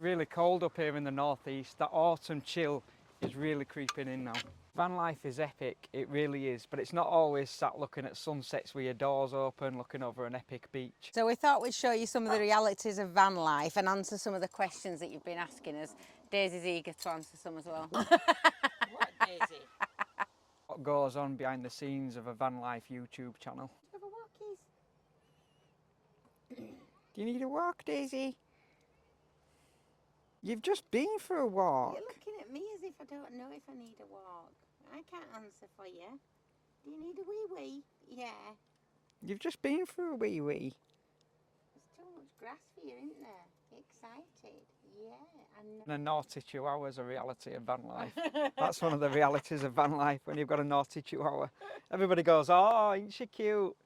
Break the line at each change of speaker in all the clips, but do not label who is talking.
Really cold up here in the northeast. That autumn chill is really creeping in now. Van life is epic, it really is, but it's not always sat looking at sunsets with your doors open, looking over an epic beach.
So we thought we'd show you some of the realities of van life and answer some of the questions that you've been asking us. Daisy's eager to answer some as well.
What, Daisy? What goes on behind the scenes of a van life YouTube channel?
Have a walkies.
Do you need a walk, Daisy? You've just been for a walk.
You're looking at me as if I don't know if I need a walk. I can't answer for you. Do you need a wee wee? Yeah.
You've just been for a wee wee.
There's too much grass for you, isn't there? Excited? Yeah, I know.
And a naughty chihuahua is a reality of van life. That's one of the realities of van life, when you've got a naughty chihuahua. Everybody goes, oh, ain't she cute?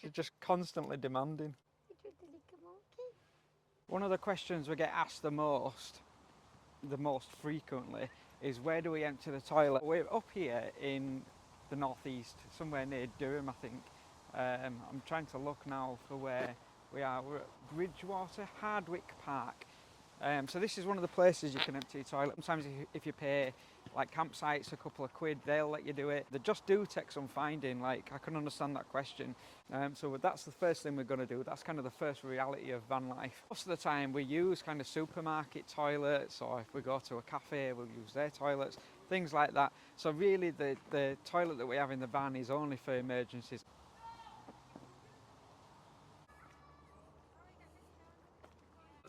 She's just constantly demanding. One of the questions we get asked the most frequently, is where do we empty the toilet? We're up here in the northeast, somewhere near Durham, I think. I'm trying to look now for where we are. We're at Bridgewater, Hardwick Park. So this is one of the places you can empty your toilet. Sometimes if you pay like campsites a couple of quid, they'll let you do it. They just do take some finding, like I can understand that question. So that's the first thing we're going to do. That's kind of the first reality of van life. Most of the time we use kind of supermarket toilets, or if we go to a cafe we'll use their toilets, things like that. So really the toilet that we have in the van is only for emergencies.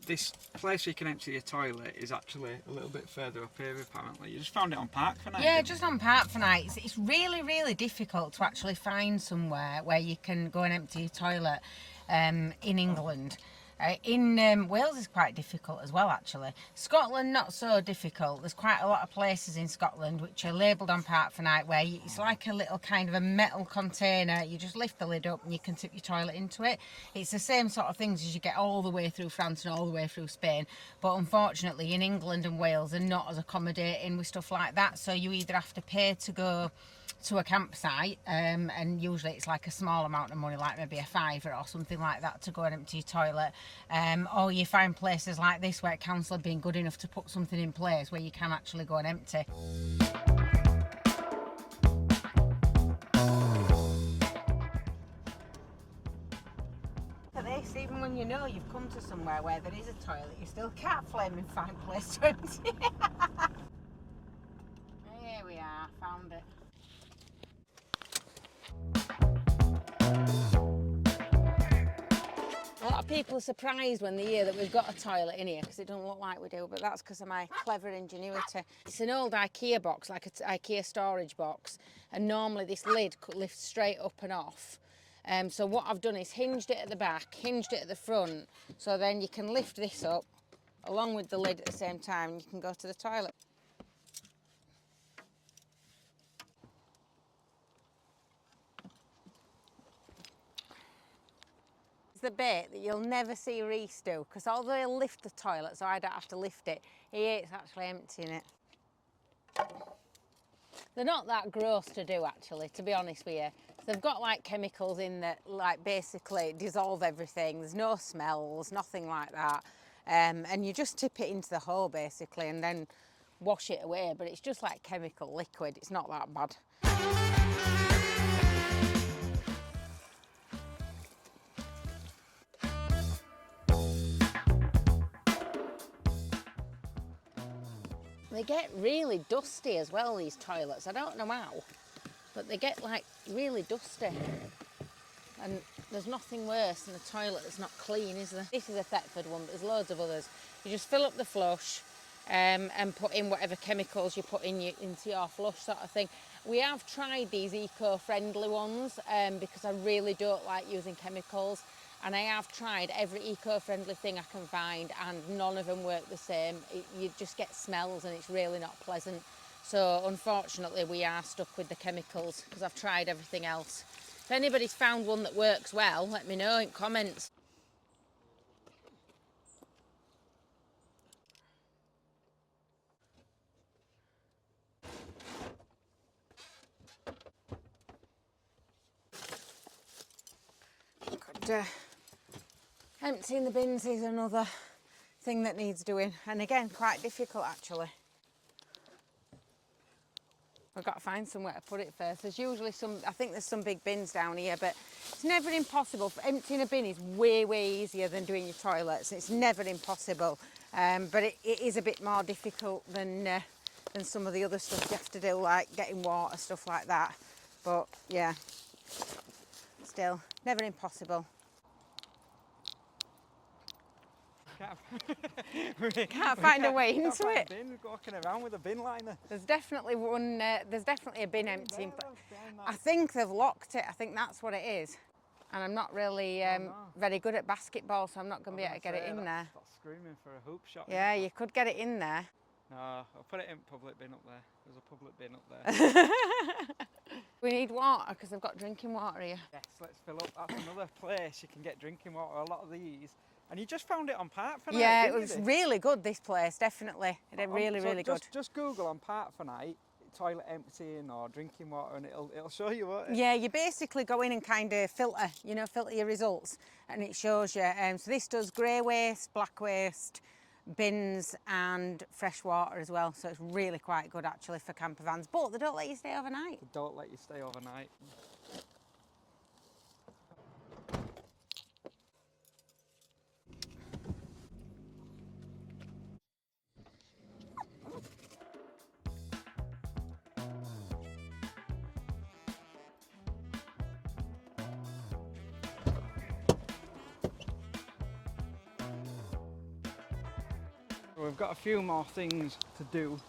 This place where you can empty your toilet is actually a little bit further up here apparently. You just found it on Park for Night?
Yeah, just on Park for Night. It's really, really difficult to actually find somewhere where you can go and empty your toilet in England. In Wales is quite difficult as well, actually. Scotland, not so difficult. There's quite a lot of places in Scotland which are labelled on Park for Night where it's like a little kind of a metal container. You just lift the lid up and you can tip your toilet into it. It's the same sort of things as you get all the way through France and all the way through Spain. But unfortunately, in England and Wales, they're not as accommodating with stuff like that. So you either have to pay to go to a campsite, and usually it's like a small amount of money, like maybe a fiver or something like that, to go and empty your toilet, or you find places like this where council have been good enough to put something in place where you can actually go and empty. This, even when you know you've come to somewhere where there is a toilet, you still can't flaming find a place to empty. Here we are, found it. A lot of people are surprised when they hear that we've got a toilet in here because it doesn't look like we do, but that's because of my clever ingenuity. It's an old IKEA box, like an IKEA storage box, and normally this lid lifts straight up and off. So what I've done is hinged it at the back, hinged it at the front, so then you can lift this up along with the lid at the same time and you can go to the toilet. The bit that you'll never see Reese do, because although he'll lift the toilet so I don't have to lift it, he hates actually emptying it. They're not that gross to do, actually, to be honest with you. They've got like chemicals in that like basically dissolve everything. There's no smells, nothing like that, and you just tip it into the hole basically and then wash it away, but it's just like chemical liquid. It's not that bad. They get really dusty as well, these toilets. I don't know how, but they get like really dusty. And there's nothing worse than a toilet that's not clean, is there? This is a Thetford one, but there's loads of others. You just fill up the flush and put in whatever chemicals you put in into your flush sort of thing. We have tried these eco-friendly ones because I really don't like using chemicals. And I have tried every eco-friendly thing I can find and none of them work the same. You just get smells and it's really not pleasant. So unfortunately we are stuck with the chemicals because I've tried everything else. If anybody's found one that works well, let me know in comments. Emptying the bins is another thing that needs doing, and again, quite difficult actually. I've got to find somewhere to put it first. There's usually I think there's some big bins down here, but it's never impossible. Emptying a bin is way, way easier than doing your toilets. It's never impossible, but it is a bit more difficult than some of the other stuff you have to do, like getting water, stuff like that. But yeah, still, never impossible. Can't find a way into it.
Bin, walking around with a bin liner.
There's definitely one. There's definitely a bin emptying. I think they've locked it. I think that's what it is. And I'm not really very good at basketball, so I'm not going to be able to get it in there.
That's screaming for a hoop shot.
Yeah, you could get it in there.
No, I'll put it in public bin up there. There's a public bin up there.
We need water because I've got drinking water here.
Yes, let's fill up. That's another place you can get drinking water. A lot of these. And you just found it on Park for Night.
Yeah, it was really good, this place, definitely. It did really good.
Just Google on Park for Night, toilet emptying or drinking water, and it'll show you what.
Yeah, you basically go in and kind of filter your results, and it shows you. So this does grey waste, black waste, bins and fresh water as well. So it's really quite good actually for camper vans, but they don't let you stay overnight.
They don't let you stay overnight. We've got a few more things to do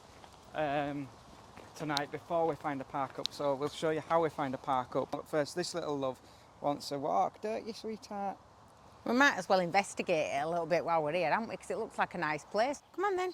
tonight before we find a park up, so we'll show you how we find a park up. But first, this little love wants a walk, don't you, sweetheart?
We might as well investigate it a little bit while we're here, haven't we? Because it looks like a nice place. Come on then.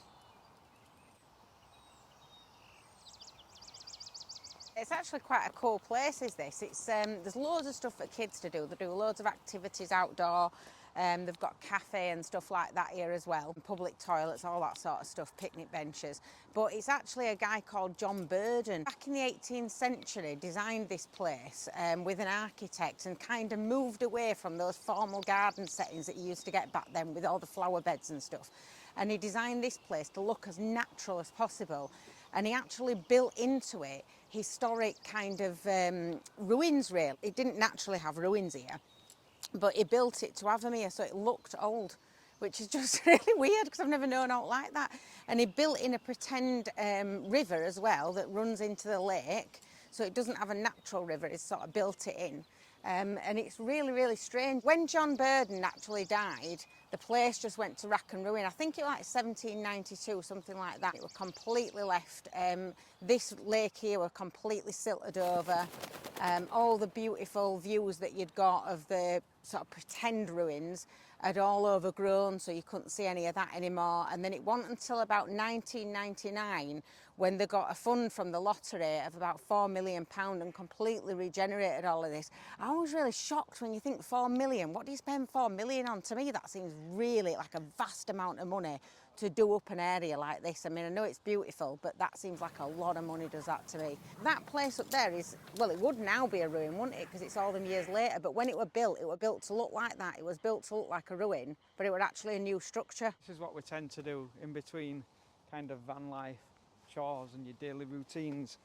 It's actually quite a cool place, is this? It's there's loads of stuff for kids to do. They do loads of activities outdoor. They've got a cafe and stuff like that here as well. Public toilets, all that sort of stuff, picnic benches. But it's actually a guy called John Burden. Back in the 18th century, designed this place with an architect and kind of moved away from those formal garden settings that you used to get back then with all the flower beds and stuff. And he designed this place to look as natural as possible. And he actually built into it historic kind of ruins, really. It didn't naturally have ruins here, but he built it to have them here so it looked old, which is just really weird because I've never known out like that. And he built in a pretend river as well that runs into the lake, so it doesn't have a natural river, he's sort of built it in. And it's really, really strange. When John Burden actually died, the place just went to rack and ruin. I think it was like 1792, something like that. It was completely left. This lake here were completely silted over. All the beautiful views that you'd got of the sort of pretend ruins had all overgrown, so you couldn't see any of that anymore. And then it wasn't until about 1999 when they got a fund from the lottery of about £4 million and completely regenerated all of this. I was really shocked when you think 4 million. What do you spend 4 million on? To me, that seems really like a vast amount of money to do up an area like this. I mean, I know it's beautiful, but that seems like a lot of money, does that to me. That place up there is, well, it would now be a ruin, wouldn't it? Because it's all them years later. But when it were built to look like that. It was built to look like a ruin, but it was actually a new structure.
This is what we tend to do in between kind of van life chores and your daily routines.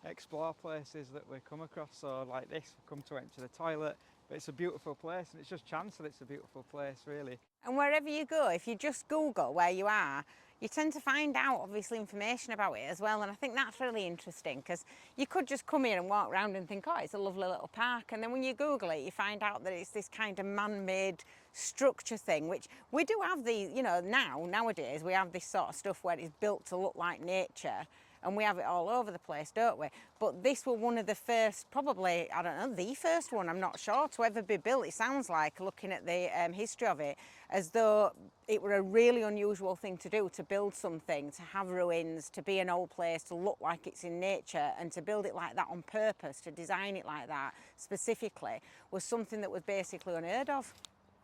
Explore places that we come across. So like this, we come to empty the toilet, but it's a beautiful place, and it's just chance that it's a beautiful place, really.
And wherever you go, if you just Google where you are, you tend to find out obviously information about it as well, and I think that's really interesting because you could just come here and walk around and think, oh, it's a lovely little park, and then when you Google it, you find out that it's this kind of man-made structure thing, which we do have the, you know, nowadays we have this sort of stuff where it's built to look like nature, and we have it all over the place, don't we? But this was one of the first, probably, I don't know, the first one, I'm not sure, to ever be built. It sounds like, looking at the history of it, as though it were a really unusual thing to do, to build something, to have ruins, to be an old place, to look like it's in nature, and to build it like that on purpose, to design it like that specifically, was something that was basically unheard of.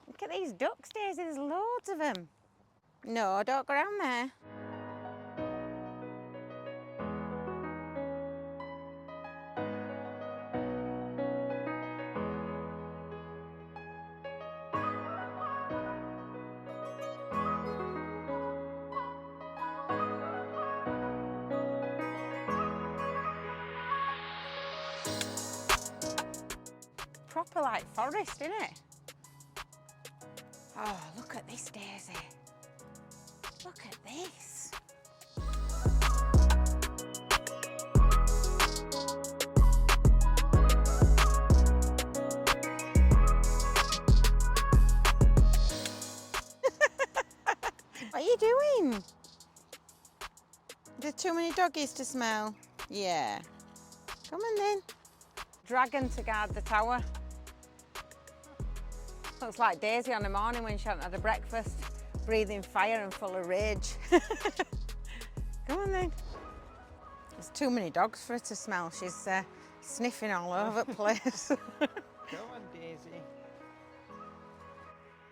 Look at these ducks, Daisy, there's loads of them. No, don't go around there. proper like forest, isn't it? Oh, look at this, Daisy. Look at this. What are you doing? There's too many doggies to smell. Yeah. Come on then. Dragon to guard the tower. Looks like Daisy on the morning when she hadn't had a breakfast, breathing fire and full of rage. Come on then. There's too many dogs for her to smell. She's sniffing all over the place.
Go on, Daisy.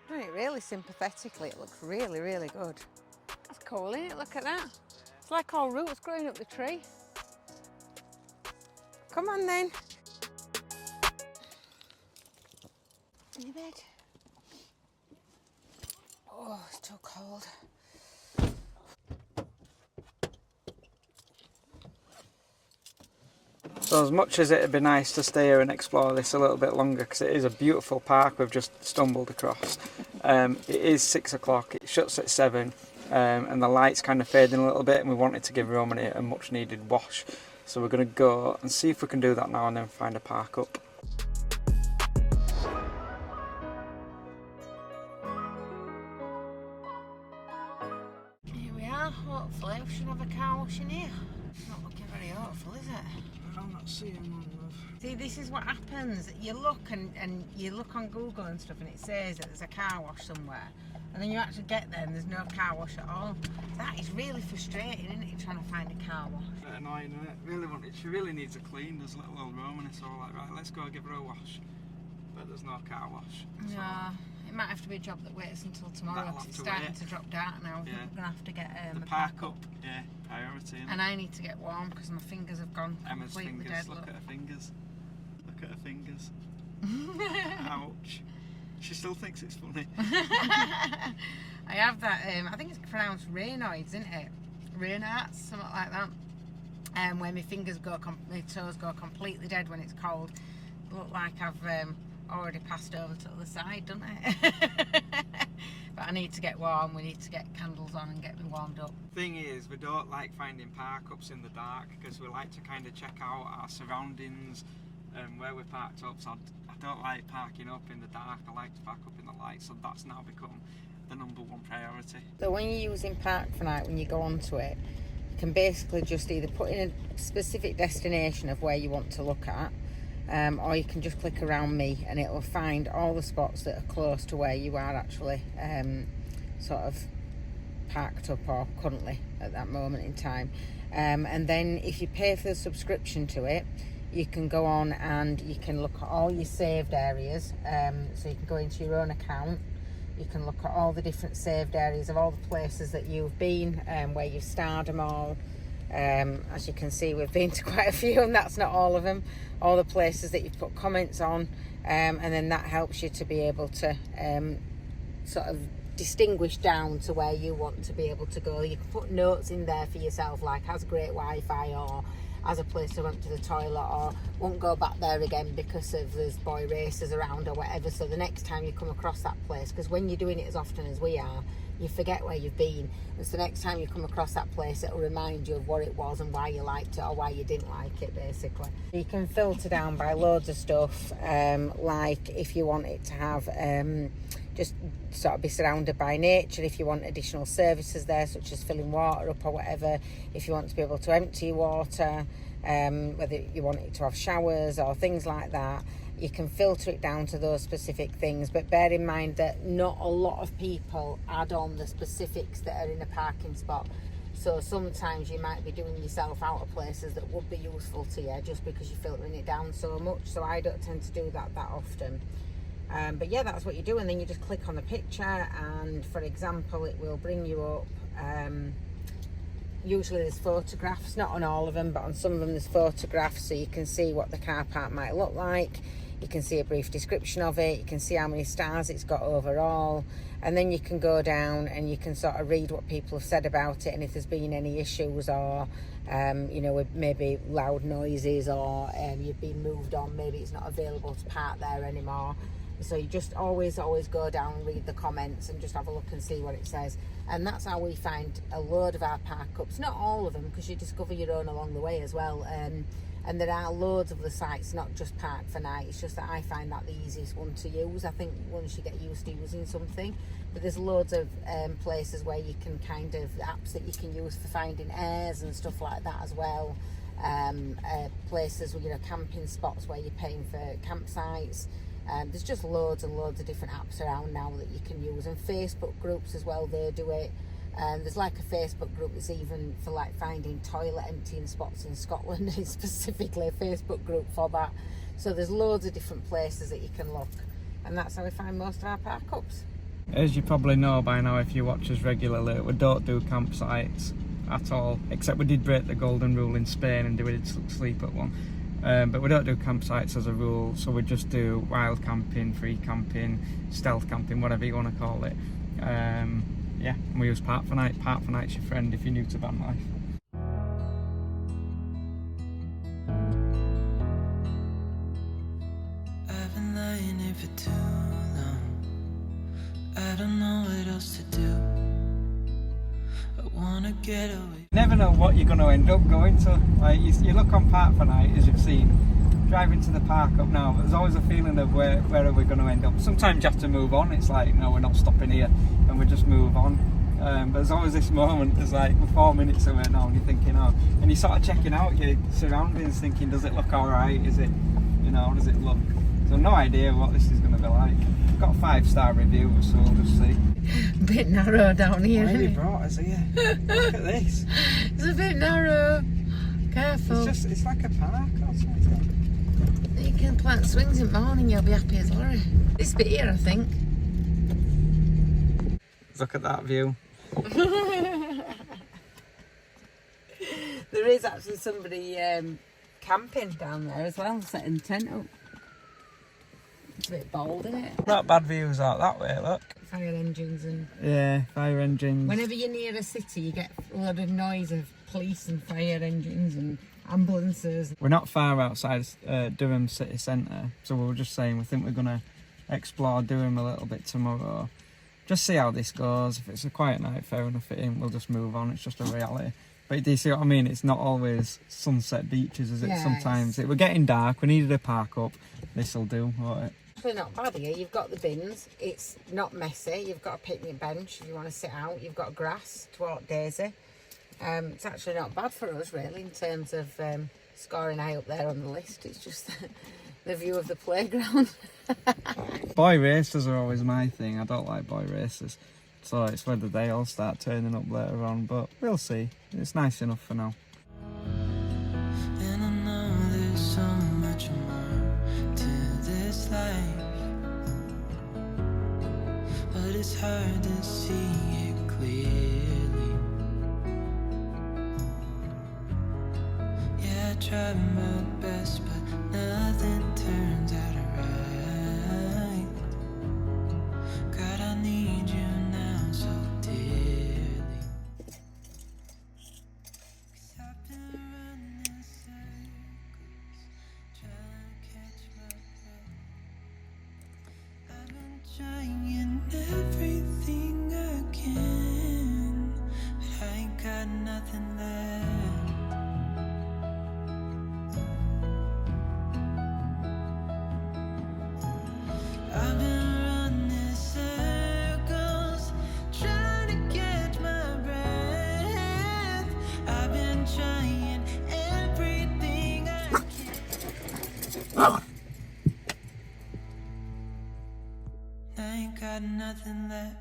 Doing it really sympathetically. It looks really, really good. That's cool, isn't it? Look at that. It's like all roots growing up the tree. Come on then. In your bed. Oh, it's too cold.
So as much as it'd be nice to stay here and explore this a little bit longer, because it is a beautiful park we've just stumbled across, it is 6 o'clock, it shuts at 7, and the light's kind of fading a little bit, and we wanted to give Romany a much needed wash. So we're going to go and see if we can do that now and then find a park up.
Here we are, hopefully we should have a car wash in here. It's not looking very hopeful, is it?
I'm not seeing one, love.
See, this is what happens. You look and you look on Google and stuff and it says that there's a car wash somewhere. And then you actually get there and there's no car wash at all. That is really frustrating, isn't it, trying to find a car wash?
A bit annoying, isn't it? Really want it. She really needs a clean, does little old Romany, so we're like, right, let's go give her a wash. But there's no car wash. So
No, it might have to be a job that waits until tomorrow
That'll
because
have
it's
to
starting
wait.
to drop dark now. I think
Yeah.
we're going to have to get
the
a
park up, yeah, priority.
And I need to get warm because my fingers have gone
Emma's
completely
fingers,
dead.
look at her fingers. Look at her fingers. Ouch. She still thinks it's funny.
I have that, I think it's pronounced Raynaud's, isn't it? Raynaud's, something like that. Where my fingers go, my toes go completely dead when it's cold. Look like I've already passed over to the other side, doesn't it? But I need to get warm, we need to get candles on and get me warmed up.
Thing is, we don't like finding park ups in the dark because we like to kind of check out our surroundings and where we're parked up. So I don't like parking up in the dark, I like to park up in the light, so that's now become the #1 priority.
So when you're using Park for Night, when you go onto it, you can basically just either put in a specific destination of where you want to look at, or you can just click around me and it will find all the spots that are close to where you are actually sort of parked up or currently at that moment in time. And then if you pay for the subscription to it, you can go on and you can look at all your saved areas. So you can go into your own account. You can look at all the different saved areas of all the places that you've been, where you've starred them all. As you can see, we've been to quite a few, and that's not all of them. All the places that you've put comments on, and then that helps you to be able to sort of distinguish down to where you want to be able to go. You can put notes in there for yourself, like has great Wi-Fi, or has a place to run to the toilet, or won't go back there again because of there's boy racers around or whatever. So the next time you come across that place, because when you're doing it as often as we are, you forget where you've been, and so the next time you come across that place, it'll remind you of what it was and why you liked it or why you didn't like it, basically. You can filter down by loads of stuff, like if you want it to have just sort of be surrounded by nature, if you want additional services there such as filling water up or whatever, if you want to be able to empty water, whether you want it to have showers or things like that, you can filter it down to those specific things. But bear in mind that not a lot of people add on the specifics that are in a parking spot, so sometimes you might be doing yourself out of places that would be useful to you just because you're filtering it down so much. So I don't tend to do that often. But yeah, that's what you do, and then you just click on the picture, and for example it will bring you up, usually there's photographs, not on all of them but on some of them there's photographs, so you can see what the car park might look like. You can see a brief description of it. You can see how many stars it's got overall. And then you can go down and you can sort of read what people have said about it, and if there's been any issues or, you know, with maybe loud noises, or you've been moved on, maybe it's not available to park there anymore. So you just always go down and read the comments and just have a look and see what it says. And that's how we find a load of our park ups. Not all of them, because you discover your own along the way as well. And there are loads of the sites, not just Park for Night. It's just that I find that the easiest one to use, I think, once you get used to using something. But there's loads of places where you can kind of, apps that you can use for finding airs and stuff like that as well. Places, you know, camping spots where you're paying for campsites. There's just loads and loads of different apps around now that you can use, and Facebook groups as well, they do it. There's like a Facebook group that's even for like finding toilet emptying spots in Scotland. It's specifically a Facebook group for that. So there's loads of different places that you can look, and that's how we find most of our park ups.
As you probably know by now if you watch us regularly, we don't do campsites at all, except we did break the golden rule in Spain and we did sleep at one. But we don't do campsites as a rule, so we just do wild camping, free camping, stealth camping, whatever you want to call it. Yeah, and we use Park for Night. Park for Night's your friend if you're new to van life.
I've been lying here for too long. I don't know what else to do. I wanna get away.
Never know what you're going to end up going to. Like you look on Park for Night, as you've seen, driving to the park up now, there's always a feeling of where are we going to end up. Sometimes you have to move on. It's like, no, we're not stopping here, and we just move on. But there's always this moment, there's like, we're 4 minutes away now, and you're thinking, oh, and you're sort of checking out your surroundings, thinking, does it look alright? Is it, you know, does it look? So no idea what this is going to be like. We've got 5-star reviews, so we'll just see.
Bit narrow down here.
Why have you brought us here? Look at this.
It's a bit narrow. Careful.
It's like a park or something.
You can plant swings in the morning, you'll be happy as Laurie. This bit here, I think.
Look at that view.
There is actually somebody camping down there as well, setting the tent up. It's a bit bold, isn't it?
Not bad views out that way, look.
Fire engines and...
Yeah, fire engines.
Whenever you're near a city, you get a lot of noise of police and fire engines and ambulances.
We're not far outside Durham city centre, so we were just saying we think we're going to explore Durham a little bit tomorrow. Just see how this goes. If it's a quiet night, fair enough, we'll just move on. It's just a reality. But do you see what I mean? It's not always sunset beaches, is it?
Yes.
Sometimes we're getting dark. We needed a park up. This'll do, won't it?
Actually not bad here. You've got the bins. It's not messy. You've got a picnic bench if you want to sit out. You've got grass to walk Daisy. It's actually not bad for us, really, in terms of scoring high up there on the list. It's just the view of the playground.
Boy races are always my thing. I don't like boy races. So it's whether they all start turning up later on, but we'll see. It's nice enough for now.
And I know there's so much more to this life, but it's hard to see it clearly. Yeah, I try my best, but nothing turns out right. God, I need you now so dearly. 'Cause I've been running in circles, trying to catch my breath. I've been trying everything I can, but I ain't got nothing left. I've been running circles, trying to catch my breath. I've been trying everything I can. I ain't got nothing left.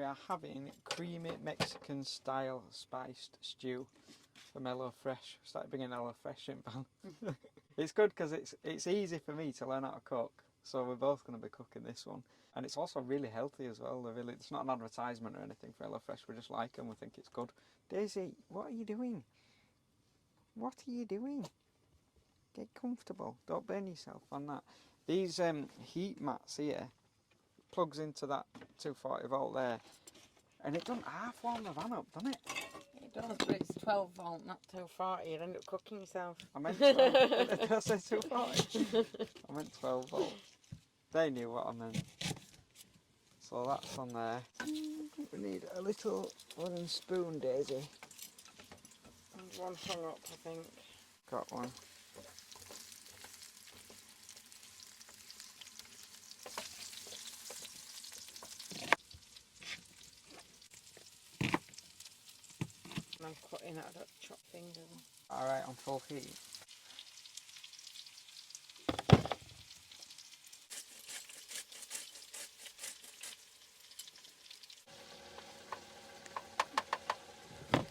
are having creamy Mexican style spiced stew from HelloFresh. Started bringing HelloFresh in, pal. It's good because it's easy for me to learn how to cook. So we're both going to be cooking this one. And it's also really healthy as well. It's not an advertisement or anything for HelloFresh. We just like them. We think it's good. Daisy, what are you doing? What are you doing? Get comfortable. Don't burn yourself on that. These heat mats here plugs into that 240 volt there. And it doesn't half warm the van up, doesn't it?
It does, but it's 12 volt, not 240. You'd end up cooking yourself.
I meant 12. Did I say 240? I meant 12 volts. They knew what I meant. So that's on there. We need a little wooden spoon, Daisy.
And one hung up, I think.
Got one.
And I'm cutting out that chop finger.
Alright, on full heat.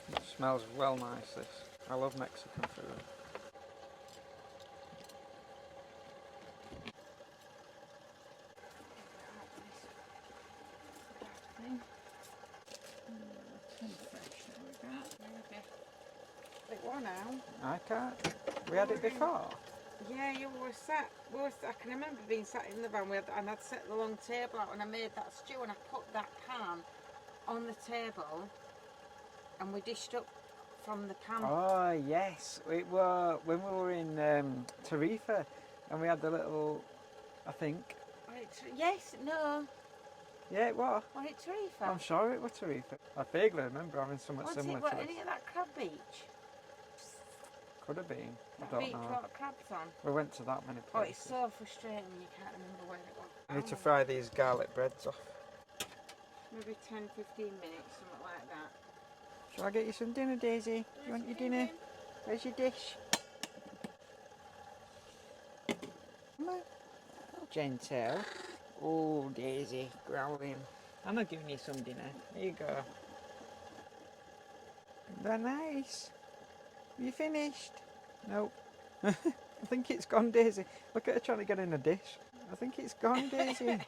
It smells well nice, this. I love Mexican food.
Like what now?
I can't. We had it before.
Yeah, you were sat. I can remember being sat in the van and I'd set the long table out and I made that stew and I put that pan on the table and we dished up from the pan.
Oh yes, it were when we were in Tarifa and we had the little, I think.
Yes, no.
Yeah, it was.
Was it Tarifa?
I'm sure it was Tarifa. I vaguely remember having something similar to
Any
this.
of that crab beach?
Could have been. I
That
don't
beach
know.
got crabs on.
We went to that many
Oh,
places.
it's so frustrating when you can't remember where it was.
I need to fry these garlic breads off.
Maybe 10, 15 minutes, something like that.
Shall I get you some dinner, Daisy? You want your dinner? Where's your dish? Come on. Oh, gentle. Oh, Daisy, growling. I'm not giving you some dinner. Here you go. Isn't that nice? Have you finished? Nope. I think it's gone, Daisy. Look at her trying to get in a dish. I think it's gone, Daisy.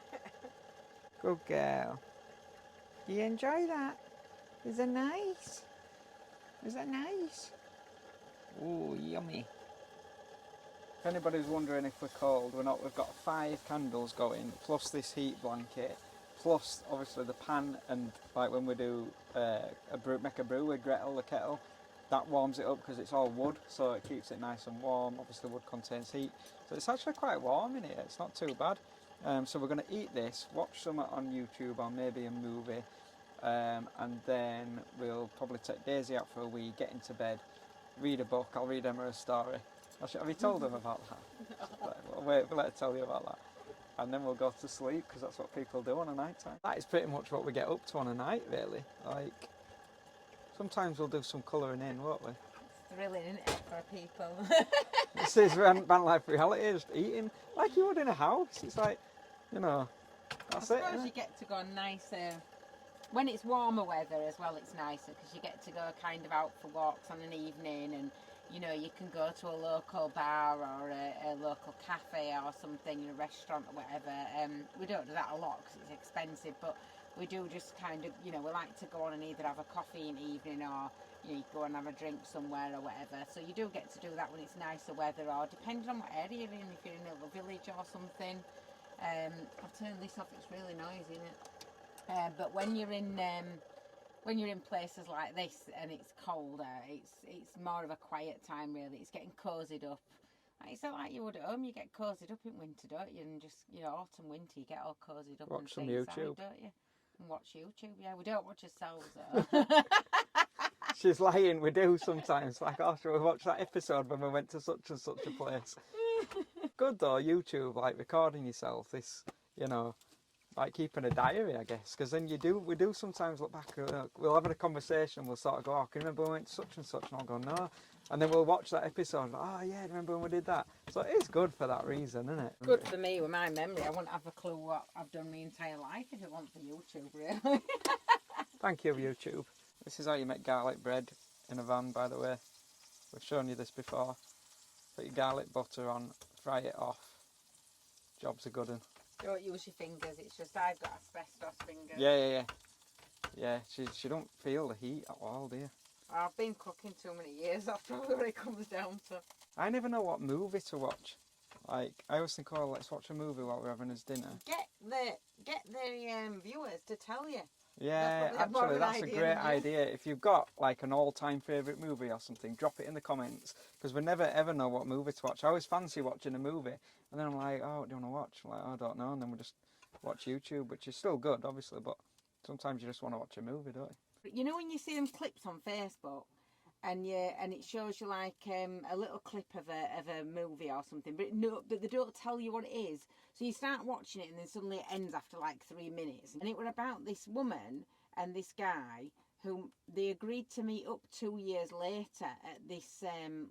Good girl. Do you enjoy that? Is it nice? Is that nice? Oh, yummy. If anybody's wondering if we're cold, we're not. We've got 5 candles going, plus this heat blanket, plus obviously the pan, and like when we do make a brew with Gretel, the kettle, that warms it up because it's all wood, so it keeps it nice and warm. Obviously wood contains heat, so it's actually quite warm in here. It's not too bad. So we're going to eat this, watch something on YouTube or maybe a movie, and then we'll probably take Daisy out for a wee, get into bed, read a book. I'll read Emma a story. Have you told them about that? No. Wait, we'll let her tell you about that. And then we'll go to sleep because that's what people do on a night time. That is pretty much what we get up to on a night, really. Like, sometimes we'll do some colouring in, won't we?
It's thrilling, isn't it, for people?
This is van life reality, is eating like you would in a house. It's like, you know, that's
I
it.
suppose
Innit?
you get to go nicer. When it's warmer weather as well, it's nicer because you get to go kind of out for walks on an evening, and you know, you can go to a local bar or a local cafe or something, a restaurant or whatever. We don't do that a lot because it's expensive, but we do just kind of, you know, we like to go on and either have a coffee in the evening or, you know, you go and have a drink somewhere or whatever. So you do get to do that when it's nicer weather, or depending on what area you're in, if you're in a little village or something. I'll turn this off, it's really noisy, isn't it? But when you're in places like this and it's colder, it's more of a quiet time, really. It's getting cozied up. Like, it's not like you would at home. You get cozied up in winter, don't you? And just, you know, autumn, winter, you get all cozied up.
Watch
and
some
stay inside,
YouTube.
don't you? And watch YouTube. Yeah, we don't watch ourselves though.
She's lying, we do sometimes. Like, oh, shall we watch that episode when we went to such and such a place? Good though, YouTube, like recording yourself, this, you know, like keeping a diary, I guess, because then we do sometimes look back, we'll have a conversation, we'll sort of go, oh, can you remember when we went to such and such? And I'll go, no. And then we'll watch that episode, oh yeah, remember when we did that? So it is good for that reason, isn't it?
Good for me with my memory. I wouldn't have a clue what I've done my entire life if it wasn't for YouTube, really.
Thank you, YouTube. This is how you make garlic bread in a van, by the way. We've shown you this before. Put your garlic butter on, fry it off. Job's a good one.
Don't use your fingers, it's just I've got asbestos fingers.
Yeah. Yeah, she don't feel the heat at all, do you?
I've been cooking too many years, that's probably what it comes down to.
I never know what movie to watch. Like, I always think, oh, let's watch a movie while we're having us dinner.
Get the viewers to tell you.
Yeah, actually, that's a great idea. If you've got like an all-time favourite movie or something, drop it in the comments, because we never ever know what movie to watch. I always fancy watching a movie, and then I'm like, oh, what do you want to watch? I'm like, oh, I don't know, and then we just watch YouTube, which is still good, obviously, but sometimes you just want to watch a movie, don't you?
You know when you see them clips on Facebook, and it shows you like a little clip of a movie or something, but they don't tell you what it is. So you start watching it, and then suddenly it ends after like 3 minutes. And it was about this woman and this guy who they agreed to meet up 2 years later at this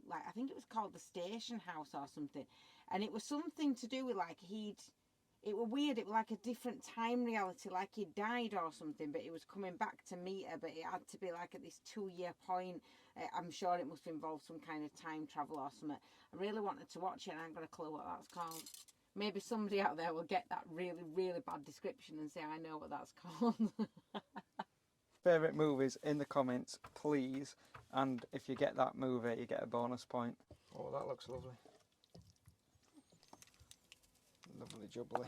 like I think it was called the Station House or something, and it was something to do with like it was weird, it was like a different time reality, like he died or something, but he was coming back to meet her, but it had to be like at this 2-year point. I'm sure it must involve some kind of time travel or something. I really wanted to watch it and I haven't got a clue what that's called. Maybe somebody out there will get that really, really bad description and say, I know what that's called.
Favourite movies in the comments, please. And if you get that movie, you get a bonus point. Oh, that looks lovely. Lovely jubbly.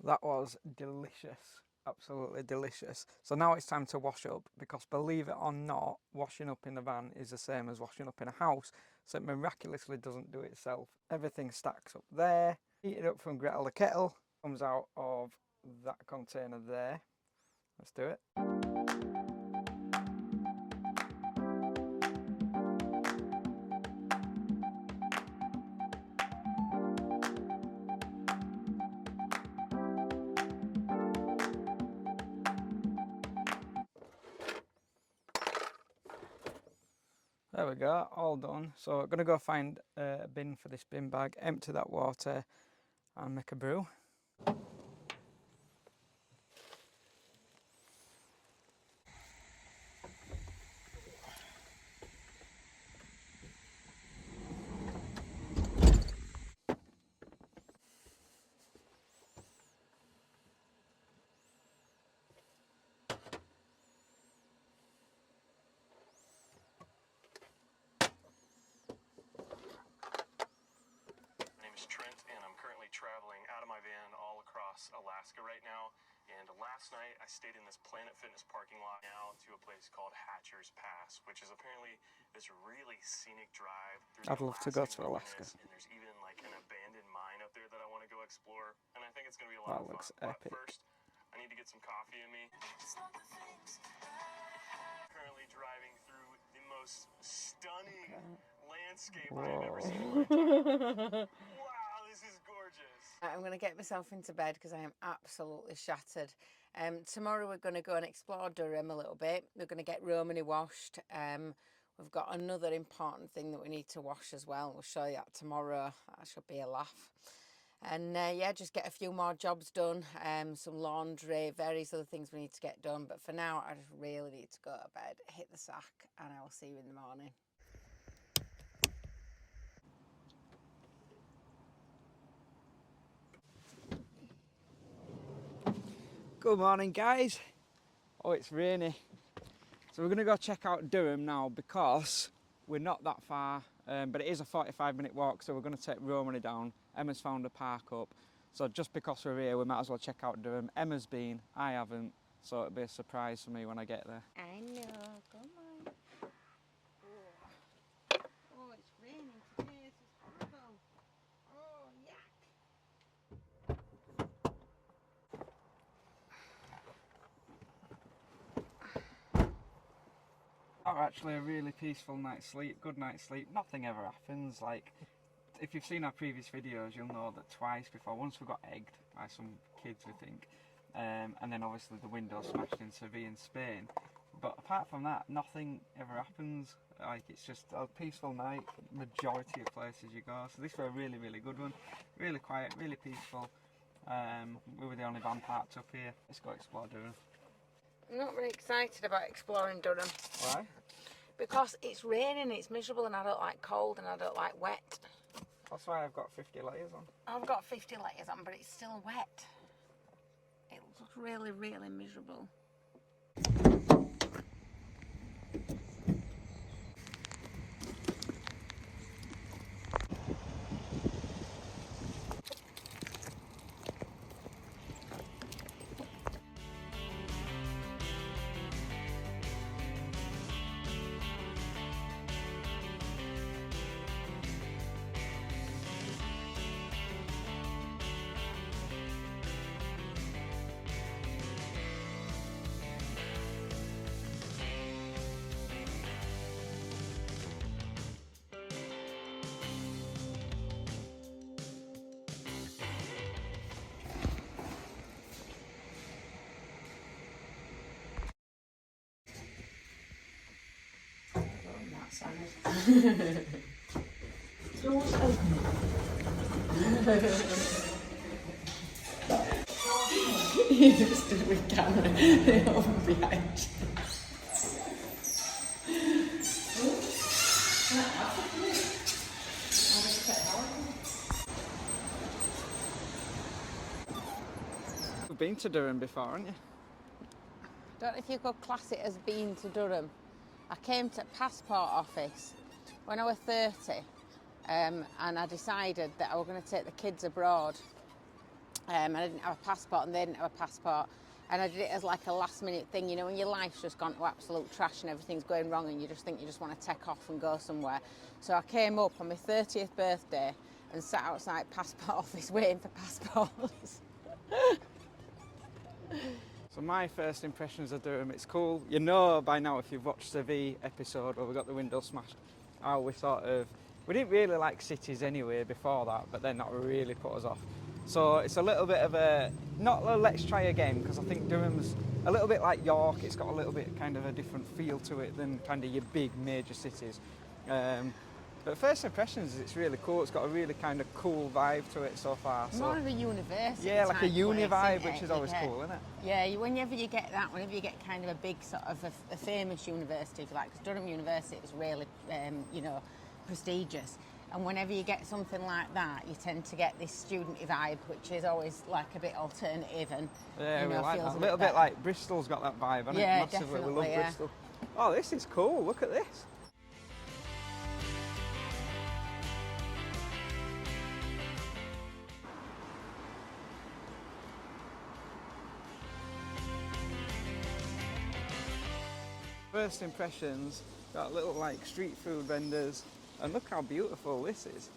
That was delicious. Absolutely delicious. So now it's time to wash up, because believe it or not, washing up in the van is the same as washing up in a house. So it miraculously doesn't do it itself. Everything stacks up there. Heat it up from Gretel the kettle. Comes out of that container there. Let's do it. There we go, all done. So I'm going to go find a bin for this bin bag, empty that water and make a brew.
Traveling out of my van all across Alaska right now, and last night I stayed in this Planet Fitness parking lot now to a place called Hatcher's Pass, which is apparently this really scenic drive through
I'd love to go to Alaska.
And there's even like an abandoned mine up there that I want to go explore, and I think it's going to be a lot of fun.
That looks epic.
But first, I need to get some coffee in me. Currently driving through the most stunning landscape I've ever seen in my entire life. Wow, this is gorgeous.
I'm going to get myself into bed because I am absolutely shattered. Tomorrow we're going to go and explore Durham a little bit. We're going to get Romany washed. We've got another important thing that we need to wash as well. We'll show you that tomorrow. That should be a laugh. And yeah, just get a few more jobs done. Some laundry, various other things we need to get done. But for now, I just really need to go to bed, hit the sack, and I will see you in the morning.
Good morning, guys. Oh, it's rainy. So we're going to go check out Durham now, because we're not that far, but it is a 45-minute walk, so we're going to take Romany down. Emma's found a park up, so just because we're here, we might as well check out Durham. Emma's been, I haven't, so it'll be a surprise for me when I get there.
I know, come on. Oh, it's raining today, this is horrible. Oh, yuck.
Oh, actually a really peaceful night's sleep, good night's sleep. Nothing ever happens. Like, if you've seen our previous videos, you'll know that twice before, once we got egged by some kids, we think, and then obviously the window smashed in Seville in Spain. But apart from that, nothing ever happens. Like, it's just a peaceful night, majority of places you go. So this was a really, really good one. Really quiet, really peaceful. We were the only van parked up here. Let's go explore Durham.
I'm not very excited about exploring Durham
Why?
because it's raining, it's miserable, and I don't like cold and I don't like wet.
That's why I've got 50 layers on.
I've got 50 layers on, but it's still wet. It looks really, really miserable. You just stood with camera over behind you.
You've been to Durham before, haven't you?
Don't know if you could class it as being to Durham. I came to passport office when I was 30 and I decided that I was going to take the kids abroad. And I didn't have a passport and they didn't have a passport. And I did it as like a last minute thing, you know, when your life's just gone to absolute trash and everything's going wrong and you just think you just want to take off and go somewhere. So I came up on my 30th birthday and sat outside passport office waiting for passports.
So my first impressions of Durham, it's cool. You know by now if you've watched the V episode where we got the window smashed, how we didn't really like cities anyway before that, but then that really put us off. So it's a little bit of not a let's try again, because I think Durham's a little bit like York. It's got a little bit kind of a different feel to it than kind of your big major cities. But first impressions, it's really cool. It's got a really kind of cool vibe to it so far.
More of a university.
Yeah, like a uni
place,
vibe, which is always cool, isn't it?
Yeah, whenever you get kind of a big sort of a famous university, if you like, 'cause Durham University is really, you know, prestigious. And whenever you get something like that, you tend to get this student vibe, which is always like a bit alternative and
yeah,
you know,
we like
feels
that. A little bit
better.
like Bristol's got that vibe, hasn't
Yeah,
it? Massively, we
definitely,
love
yeah.
Bristol. Oh, this is cool. Look at this. First impressions, got little like street food vendors, and look how beautiful this is.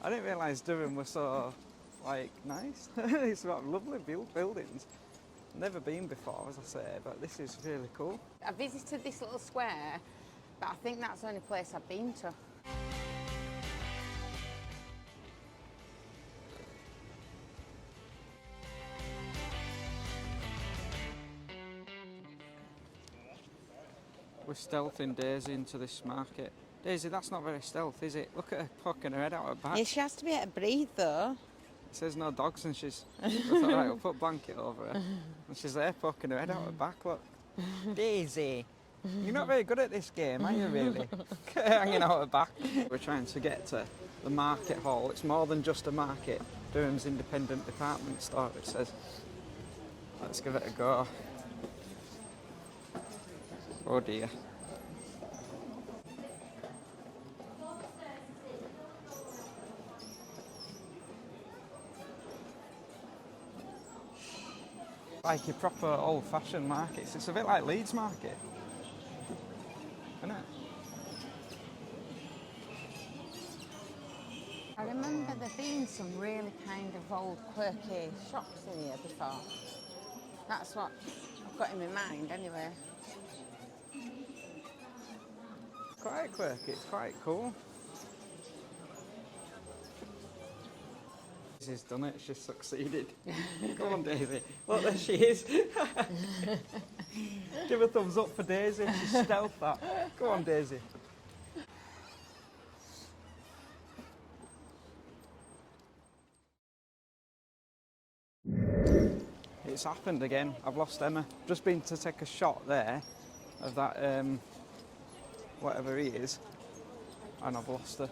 I didn't realise Durham was so like nice. It's got lovely buildings. Never been before, as I say, but this is really cool.
I visited this little square, but I think that's the only place I've been to.
We're stealthing Daisy into this market. Daisy, that's not very stealth, is it? Look at her poking her head out her back.
Yeah, she has to be able to breathe though.
It says no dogs and she's... I thought, right, we'll put a blanket over her. And she's there poking her head out her back, look. Daisy, you're not very good at this game, are you really? Hanging out her back. We're trying to get to the market hall. It's more than just a market. Durham's independent department store, it says. Let's give it a go. Oh dear. Like your proper old-fashioned markets. It's a bit like Leeds Market, isn't it?
I remember there being some really kind of old quirky shops in here before. That's what I've got in my mind anyway.
Quite quirky, it's quite cool. Daisy's done it, she's succeeded. Come on, Daisy. Look, there she is. Give a thumbs up for Daisy, she's stealthed that. Come on, Daisy. It's happened again. I've lost Emma. Just been to take a shot there of that, whatever he is, and I've lost her.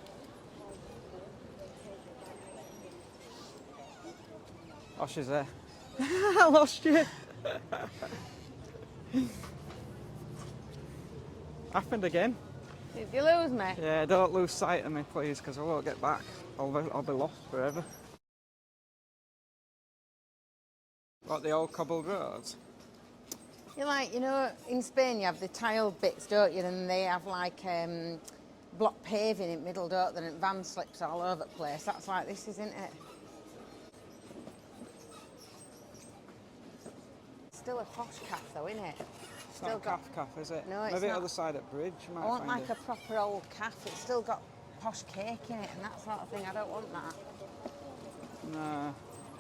Oh, she's there. I lost you. Happened again.
Did you lose me?
Yeah, don't lose sight of me, please, because I won't get back. I'll be lost forever. Like the old cobbled roads.
You like, you know, in Spain you have the tiled bits, don't you? And they have like block paving in the middle, don't they? And van slips all over the place. That's like this, isn't it? Still a posh calf though, isn't it?
It's not a calf, is it?
No, it's
maybe
not.
other side at Bridge. You might
I want
find
like
it.
a proper old calf. It's still got posh cake in it and that sort of thing. I don't want that.
No.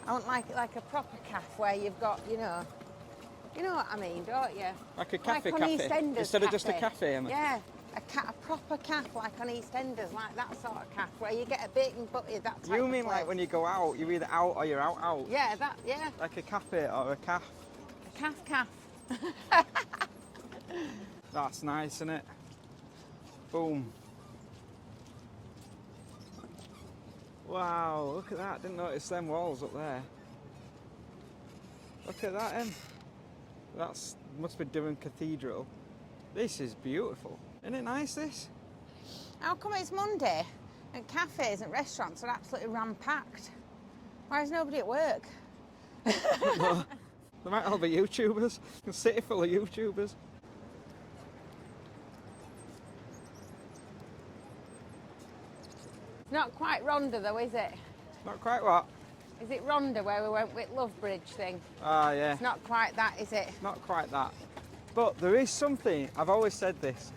I want like a proper calf where you've got, you know what I mean, don't you?
Like a cafe,
like on EastEnders
instead of just a cafe, Emma.
Yeah, a proper calf like on EastEnders, like that sort of calf where you get a bacon butty, that type
You
of
mean
place.
like when you go out, you're either out or you're out?
Yeah, that, yeah.
Like a cafe or a calf.
A calf.
That's nice, isn't it? Boom. Wow, look at that. Didn't notice them walls up there. Look at that, Em. That's must be Durham Cathedral. This is beautiful. Isn't it nice, this?
How come it's Monday and cafes and restaurants are absolutely ram-packed? Why is nobody at work?
There might all be YouTubers. A city full of YouTubers.
Not quite Rhondda though, is it?
Not quite what?
Is it Rhondda where we went with Love Bridge thing?
Ah, yeah.
It's not quite that, is it?
Not quite that. But there is something, I've always said this,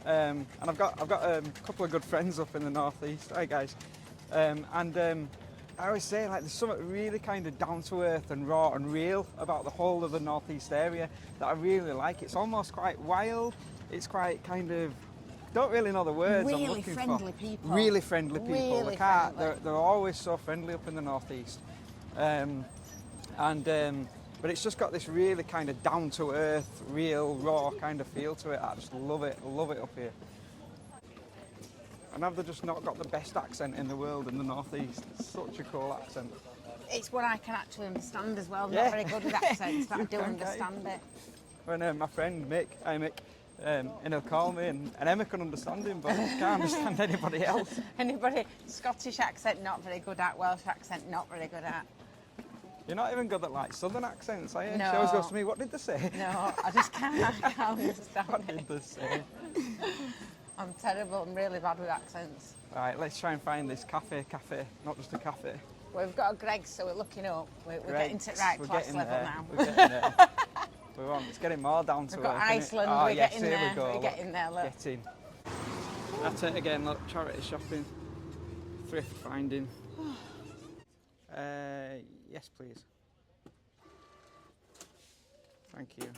and I've got a couple of good friends up in the northeast. Hi guys. I always say, like, there's something really kind of down to earth and raw and real about the whole of the northeast area that I really like. It's almost quite wild. It's quite kind of, don't really know the words I'm
Really
looking
friendly
for.
people.
Really friendly people.
Really
They can't,
friendly.
they're always so friendly up in the northeast. But it's just got this really kind of down to earth, real, raw kind of feel to it. I just love it up here. And have they just not got the best accent in the world in the northeast? It's such a cool accent.
It's what I can actually understand as well. I'm
Yeah.
not very good with accents, but I
You
do
can,
understand it.
When my friend Mick, hi Mick, and he'll call me, and Emma can understand him, but can't understand anybody else.
Anybody, Scottish accent not very good at, Welsh accent not very good at.
You're not even good at like southern accents, are you?
No.
She always goes to me, what did they say?
No, I just can't understand
What
it.
did they say?
I'm terrible, I'm really bad with accents.
Right, let's try and find this cafe, not just a cafe.
We've got a Greg's, so we're looking up. We're getting to the right
We're
class
getting
level
there.
now.
We're getting there. We want, it's getting more down to
We've got
earth, isn't it?
Iceland,
Oh,
we're
yes,
getting
here
there.
we go.
We're
look.
getting there, look.
Getting. That's it again, look, charity shopping, thrift finding. Yes, please. Thank you.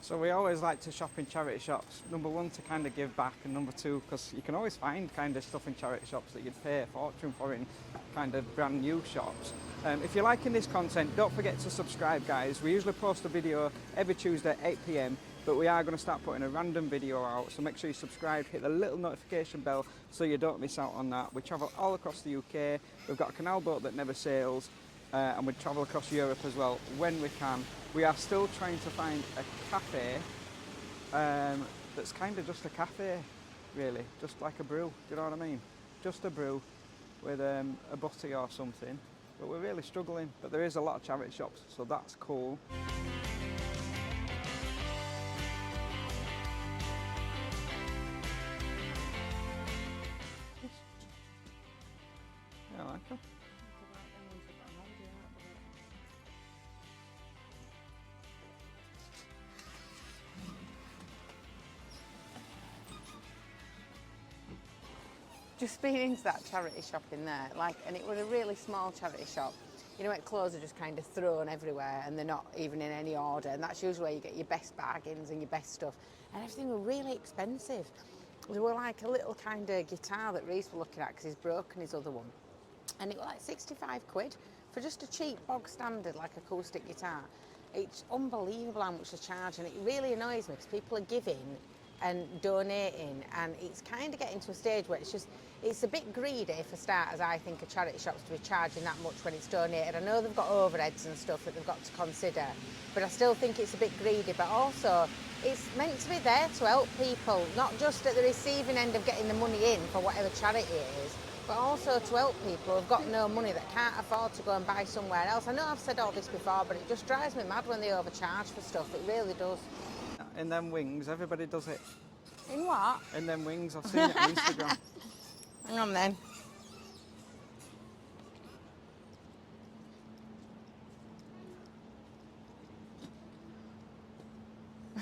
So we always like to shop in charity shops. Number one, to kind of give back, and number two, because you can always find kind of stuff in charity shops that you'd pay a fortune for in kind of brand new shops. If you're liking this content, don't forget to subscribe, guys. We usually post a video every Tuesday at 8 PM, but we are going to start putting a random video out, so make sure you subscribe, hit the little notification bell so you don't miss out on that. We travel all across the UK. We've got a canal boat that never sails. And we travel across Europe as well when we can. We are still trying to find a cafe that's kind of just a cafe, really, just like a brew. Do you know what I mean? Just a brew with a butty or something. But we're really struggling. But there is a lot of charity shops, so that's cool. Yeah, I like them.
Just been into that charity shop in there, and it was a really small charity shop. You know, where clothes are just kind of thrown everywhere and they're not even in any order, and that's usually where you get your best bargains and your best stuff. And everything were really expensive. There were like a little kind of guitar that Reese was looking at because he's broken his other one. and it was like 65 quid for just a cheap bog standard like acoustic guitar. It's unbelievable how much they charge, and it really annoys me because people are giving and donating, and it's kind of getting to a stage where it's a bit greedy for starters. I think of charity shops to be charging that much when it's donated. I know they've got overheads and stuff that they've got to consider, but I still think it's a bit greedy. But also it's meant to be there to help people, not just at the receiving end of getting the money in for whatever charity it is, but also to help people who've got no money, that can't afford to go and buy somewhere else. I know I've said all this before, but it just drives me mad when they overcharge for stuff. It really does.
In them wings, everybody does it.
In what?
In them wings, I've seen it on Instagram.
Hang on then.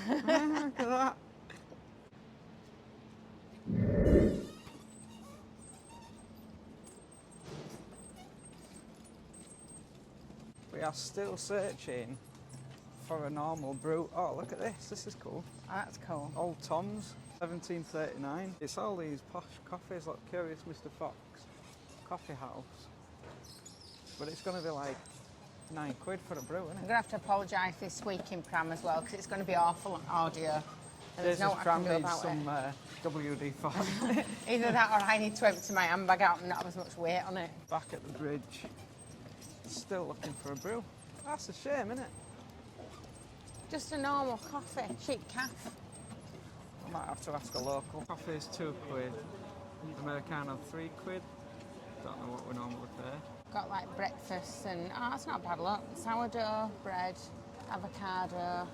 Look at that. We are still searching for a normal brew. Oh, look at this. This is cool.
Oh, that's cool.
Old Tom's, 1739. It's all these posh coffees, like Curious Mr. Fox Coffee House. But it's going to be like £9 for a brew, isn't
I'm
it?
going to have to apologise for this squeaking pram as well, because it's going to be awful on audio. And there's
This
no what I
pram
can do
needs
about
some
it.
WD-40.
Either that or I need to empty my handbag out and not have as much weight on it.
Back at the bridge. Still looking for a brew. That's a shame, isn't it?
Just a normal coffee, cheap calf.
I might have to ask a local. Coffee is £2. Americano £3. Don't know what we normally pay.
Got like breakfast and, oh, that's not bad look. Sourdough, bread, avocado.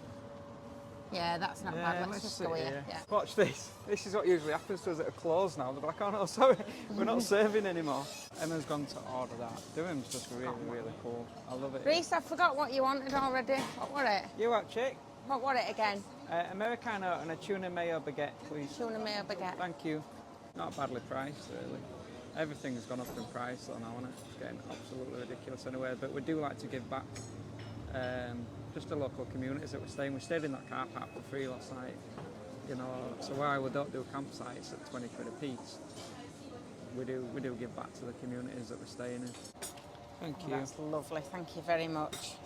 Yeah, that's not bad. Let's just go here. Yeah.
Watch this. This is what usually happens to us at a close now. They're like, oh no, sorry, we're not serving anymore. Emma's gone to order that. Durham's just really, really cool. I love it.
Reese, I forgot what you wanted already. What was it?
You what, chick?
What was it again?
Americano and a tuna mayo baguette, please.
Tuna mayo baguette.
Thank you. Not badly priced, really. Everything's gone up in price though now, isn't it? It's getting absolutely ridiculous anyway. But we do like to give back just to local communities that we're staying. We stayed in that car park for free last night, you know. So while we don't do campsites at 20 quid a piece, we do give back to the communities that we're staying in. Thank you.
That's lovely. Thank you very much.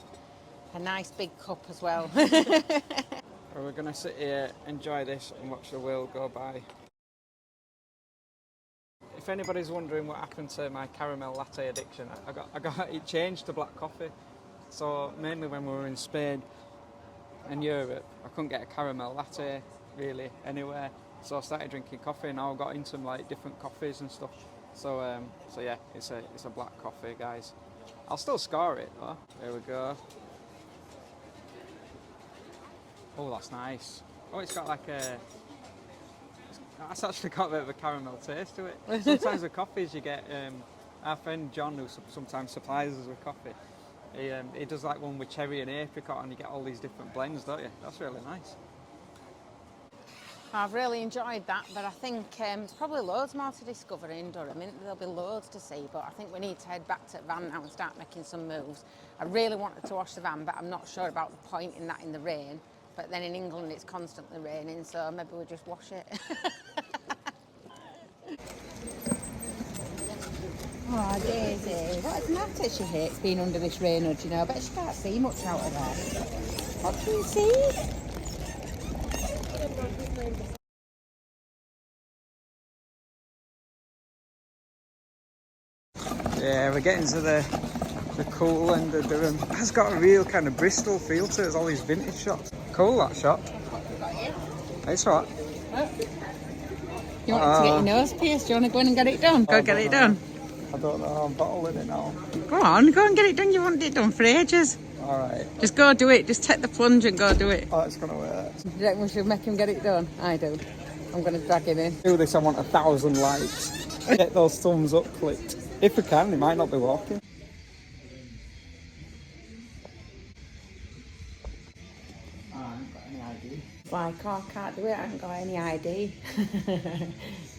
A nice big cup as well.
We're going to sit here, enjoy this and watch the world go by. If anybody's wondering what happened to my caramel latte addiction, I got it changed to black coffee. So mainly when we were in Spain and Europe, I couldn't get a caramel latte really anywhere. So I started drinking coffee, and now I've got into like different coffees and stuff. So yeah, it's a black coffee, guys. I'll still score it though. There we go. Oh, that's nice. Oh, it's got like a... That's actually got a bit of a caramel taste to it. Sometimes with coffees you get... our friend John, who sometimes supplies us with coffee, he does like one with cherry and apricot, and you get all these different blends, don't you? That's really nice.
I've really enjoyed that, but I think there's probably loads more to discover in Durham. There'll be loads to see, but I think we need to head back to the van now and start making some moves. I really wanted to wash the van, but I'm not sure about the point in that in the rain. But then in England it's constantly raining, so maybe we'll just wash it. Oh, Daisy, what a matter she hates being under this rain hood, you know. I bet she can't see much out of there. What can you see?
Yeah, we're getting to the cool end of Durham. It's got a real kind of Bristol feel to it. There's all these vintage shops. Cool, that shop. It's what?
You want to get your nose pierced? Do you want to go in and get it done? Go get it done.
I don't know, I'm bottling it now.
Go on, go and get it done. You wanted it done for ages.
Alright.
Just go do it. Just take the plunge and go do it.
Oh, it's going to work.
Do you reckon we should make him get it done? I do. I'm going to drag him in.
Do this, I want 1,000 likes. Get those thumbs up clicked. If we can, they might not be walking. I haven't got any ID.
Why, can't do it. I haven't got any ID.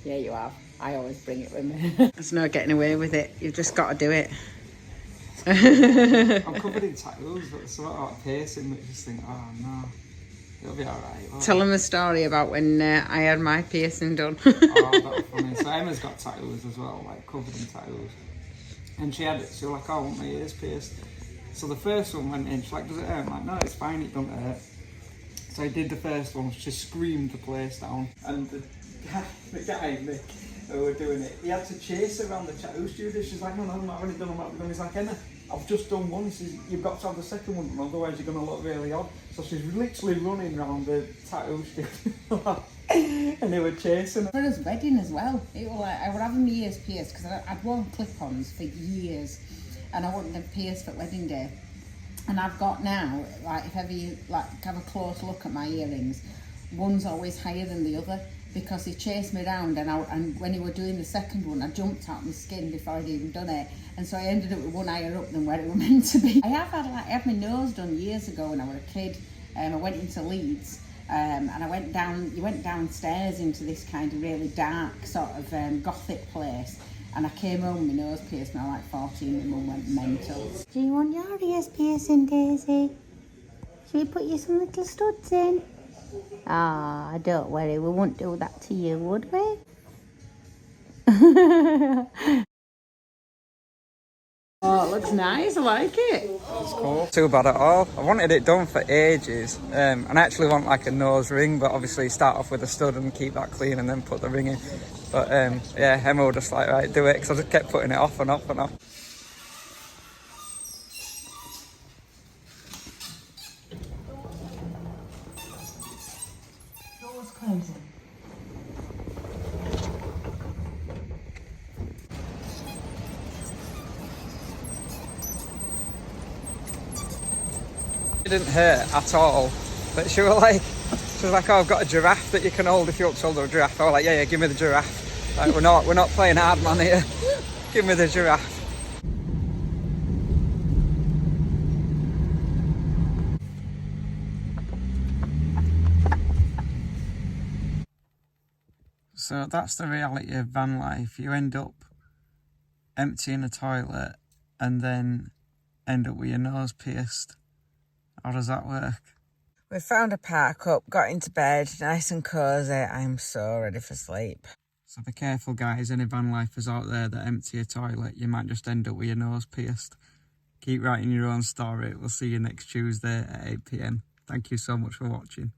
Yeah, you have. I always bring it with me. There's no getting away with it. You've just got to do it.
I'm covered in tattoos, but there's something about piercing that you just think, oh no, it'll be alright.
Tell them a story about when I had my piercing done.
Oh, that was funny. So Emma's got tattoos as well, like covered in tattoos. and she was like, oh, I want my ears pierced. So the first one went in, she's like, does it hurt? I'm like, no, it's fine, it don't hurt. So I did the first one, she screamed the place down. And the guy, Nick, who were doing it, he had to chase her around the tattoo studio. She's like, no, I'm not already done, I'm not done. He's like, Emma, I've just done one. He says, you've got to have the second one, otherwise you're going to look really odd. So she's literally running around the tattoo studio. And they were chasing her.
For his wedding as well, it was like, I would have my ears pierced because I'd worn clip-ons for years and I wanted them pierced for wedding day. And I've got now, like, if ever you like have a close look at my earrings, one's always higher than the other because he chased me around, and when he were doing the second one, I jumped out my skin before I'd even done it, and so I ended up with one higher up than where it was meant to be. I had my nose done years ago when I was a kid. I went into Leeds, and I went down. You went downstairs into this kind of really dark sort of gothic place. And I came home, my nose pierced when I was like 14, my mum went mental. Do you want your ears piercing, Daisy? Should we put you some little studs in? Ah, don't worry, we won't do that to you, would we? Oh, it looks nice, I like it.
It's cool. Too bad at all. I wanted it done for ages, and I actually want like a nose ring, but obviously start off with a stud and keep that clean and then put the ring in. But yeah, Emma was just like, right, do it, because I just kept putting it off and off and off.
Door's closing.
It didn't hurt at all, but she was like, oh, I've got a giraffe that you can hold if you want to hold a giraffe. I was like, yeah, give me the giraffe. Like, we're not playing hard man here. Give me the giraffe. So that's the reality of van life. You end up emptying a toilet and then end up with your nose pierced. How does that work? We found a park up, got into bed, nice and cosy. I'm so ready for sleep. So be careful, guys. Any van lifers out there that empty a toilet, you might just end up with your nose pierced. Keep writing your own story. We'll see you next Tuesday at 8 PM. Thank you so much for watching.